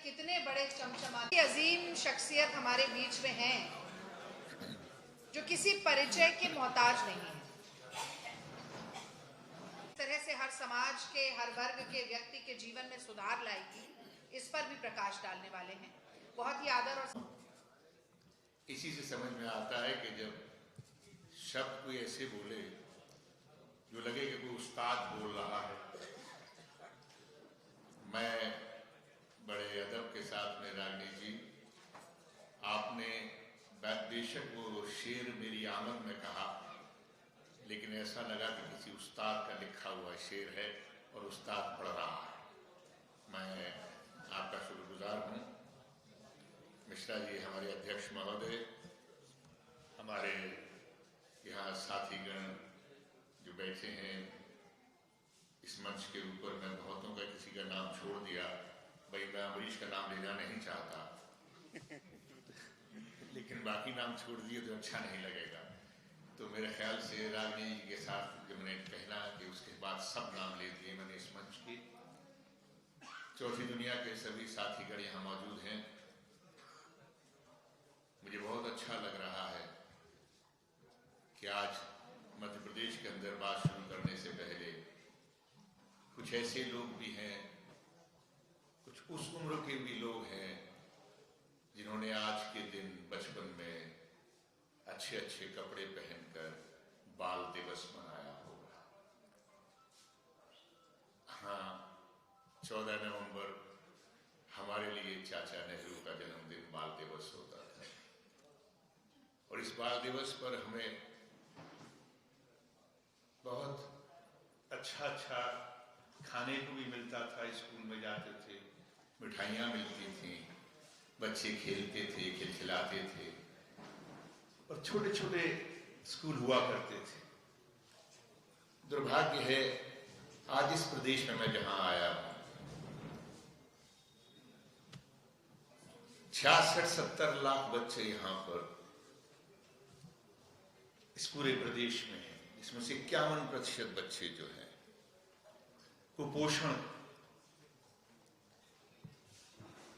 कितने बड़े चमचमाते अजीम शख्सियत हमारे बीच में हैं जो किसी परिचय के मोहताज नहीं है। इस तरह से हर समाज के, हर वर्ग के व्यक्ति के जीवन में सुधार लाएगी, इस पर भी प्रकाश डालने वाले हैं। बहुत ही आदर और इसी से समझ में आता है कि जब शब्द कोई ऐसे बोले जो लगे कि कोई उस्ताद बोल रहा है। मैं बड़े अदब के साथ में रागिनी जी, आपने बेशक वो शेर मेरी आमद में कहा, लेकिन ऐसा लगा कि किसी उस्ताद का लिखा हुआ शेर है और उस्ताद पढ़ रहा है। मैं आपका शुक्रगुजार हूँ। मिश्रा जी हमारे अध्यक्ष महोदय, हमारे यहाँ साथीगण जो बैठे हैं इस मंच के ऊपर, मैं बहुतों का किसी का नाम छोड़ दिया, भाई मैं अमरीश का नाम लेना नहीं चाहता लेकिन बाकी नाम छोड़ दिए तो अच्छा नहीं लगेगा। तो मेरे ख्याल से रागिनी जी के साथ जब मैंने कहना कि उसके बाद सब नाम ले दिए मैंने इस मंच के, चौथी दुनिया के सभी साथीगण यहाँ मौजूद हैं। मुझे बहुत अच्छा लग रहा है कि आज मध्य प्रदेश के अंदर बात शुरू करने से पहले कुछ ऐसे लोग भी हैं, कुछ उस उम्र के भी लोग हैं जिन्होंने आज के दिन बचपन में अच्छे अच्छे कपड़े पहनकर बाल दिवस मनाया होगा। हाँ, 14 नवंबर हमारे लिए चाचा नेहरू का जन्मदिन बाल दिवस होता था और इस बाल दिवस पर हमें बहुत अच्छा खाने को भी मिलता था। स्कूल में जाते थे, मिठाइयाँ मिलती थी, बच्चे खेलते थे, खिलखिलाते थे और छोटे छोटे स्कूल हुआ करते थे। दुर्भाग्य है आज इस प्रदेश में मैं जहां आया हूं 66-70 लाख बच्चे यहां पर इस पूरे प्रदेश में हैं, इसमें से 51% बच्चे जो हैं कुपोषण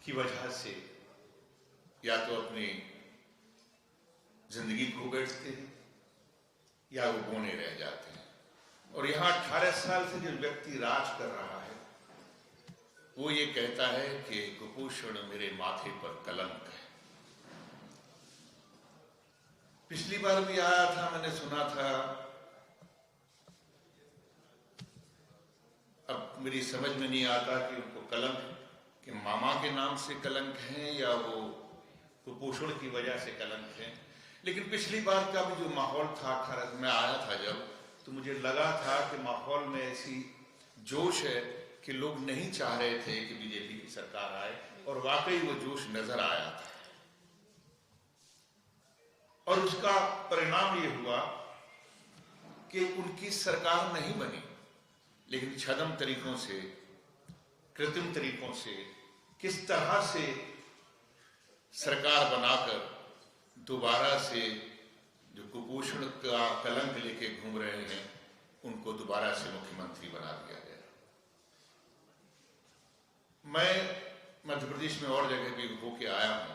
की वजह से या तो अपनी जिंदगी खो बैठते हैं या वो बौने रह जाते हैं। और यहां 18 साल से जो व्यक्ति राज कर रहा है वो ये कहता है कि कुपोषण मेरे माथे पर कलंक है। पिछली बार भी आया था, मैंने सुना था, अब मेरी समझ में नहीं आता कि उनको कलंक कि मामा के नाम से कलंक हैं या वो कुपोषण की वजह से कलंक हैं। लेकिन पिछली बार का भी जो माहौल था, मैं आया था जब, तो मुझे लगा था कि माहौल में ऐसी जोश है कि लोग नहीं चाह रहे थे कि बीजेपी की सरकार आए और वाकई वो जोश नजर आया था। और उसका परिणाम ये हुआ कि उनकी सरकार नहीं बनी, लेकिन छद्म तरीकों से, कृत्रिम तरीकों से किस तरह से सरकार बनाकर दोबारा से जो कुपोषण का कलंक लेके घूम रहे हैं उनको दोबारा से मुख्यमंत्री बना दिया गया। मैं मध्य प्रदेश में और जगह भी होके आया हूं,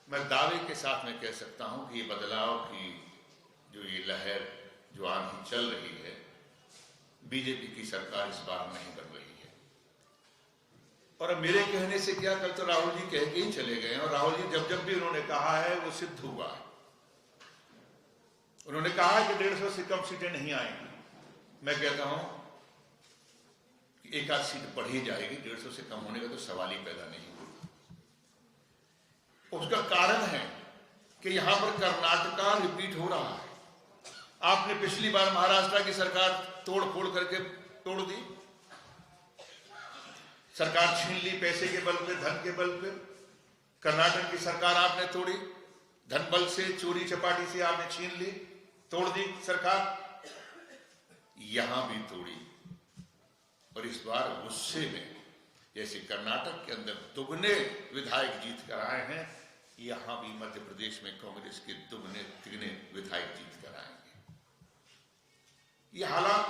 मैं दावे के साथ में कह सकता हूं कि ये बदलाव की जो ये लहर, जो आंधी चल रही है, बीजेपी की सरकार इस बार नहीं बन रही है। और अब मेरे कहने से क्या, कल तो राहुल जी कह के ही चले गए और राहुल जी जब जब भी उन्होंने कहा है वो सिद्ध हुआ है। उन्होंने कहा कि 150 से कम सीटें नहीं आएंगी। मैं कहता हूं कि एक आध सीट बढ़ ही जाएगी, 150 से कम होने का तो सवाल ही पैदा नहीं होगा। उसका कारण है कि यहां पर कर्नाटका रिपीट हो रहा है। आपने पिछली बार महाराष्ट्र की सरकार तोड़ फोड़ करके तोड़ दी, सरकार छीन ली पैसे के बल पे, धन के बल पे। कर्नाटक की सरकार आपने तोड़ी, धन बल से, चोरी चपाटी से आपने छीन ली, तोड़ दी सरकार। यहां भी तोड़ी और इस बार गुस्से में, जैसे कर्नाटक के अंदर दुगने विधायक जीत कर आए हैं, यहां भी मध्य प्रदेश में कांग्रेस के दुगने तिगने विधायक जीत कर आएंगे। ये हालात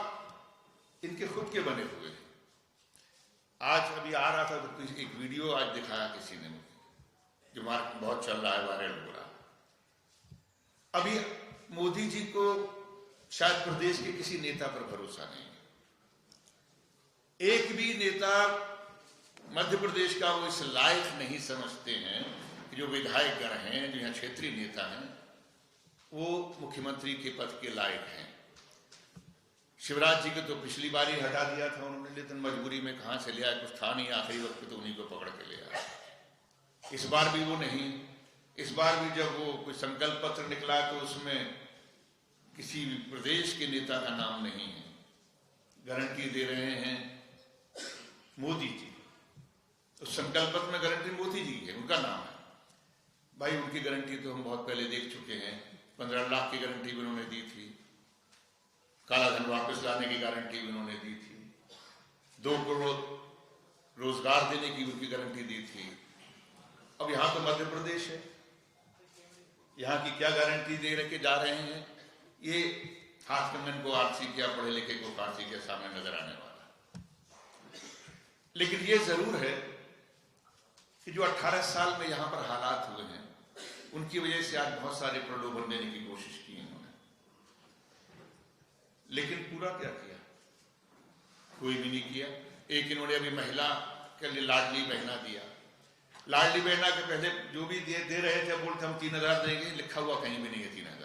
इनके खुद के बने हुए हैं। आज अभी आ रहा था तो एक वीडियो आज दिखाया किसी ने मुझे, जो मार्केट बहुत चल रहा है, वायरल हो रहा है। अभी मोदी जी को शायद प्रदेश के किसी नेता पर भरोसा नहीं है। एक भी नेता मध्य प्रदेश का वो इस लायक नहीं समझते हैं कि जो विधायक गण हैं, जो यहाँ क्षेत्रीय नेता हैं, वो मुख्यमंत्री के पद के लायक हैं। शिवराज जी को तो पिछली बार ही हटा दिया था उन्होंने, लेकिन मजबूरी में कहां से लिया, कुछ था नहीं, आखिरी वक्त पे तो उन्हीं को पकड़ के ले आया। इस बार भी वो नहीं। इस बार भी जब वो कोई संकल्प पत्र निकला तो उसमें किसी भी प्रदेश के नेता का नाम नहीं है। गारंटी दे रहे हैं मोदी जी, उस संकल्प पत्र में गारंटी मोदी जी है, उनका नाम है। भाई उनकी गारंटी तो हम बहुत पहले देख चुके हैं। 15 लाख की गारंटी भी उन्होंने दी थी, काला धन वापस लाने की गारंटी भी उन्होंने दी थी, 2 करोड़ रोजगार देने की उनकी गारंटी दी थी। अब यहां तो मध्य प्रदेश है, यहां की क्या गारंटी दे रखे जा रहे हैं, ये हाथ कंगन को आरसी क्या, पढ़े लिखे को फारसी के सामने नजर आने वाला। लेकिन ये जरूर है कि जो 18 साल में यहां पर हालात हुए हैं, उनकी वजह से आज बहुत सारे प्रलोभन देने की कोशिश की इन्होंने, लेकिन पूरा क्या किया? कोई भी नहीं किया। एक इन्होंने अभी महिला के लिए लाडली बहना दिया। लाडली बहना के पहले जो भी दे रहे थे, बोलते हम 3000 देंगे, लिखा हुआ कहीं भी नहीं है 3000।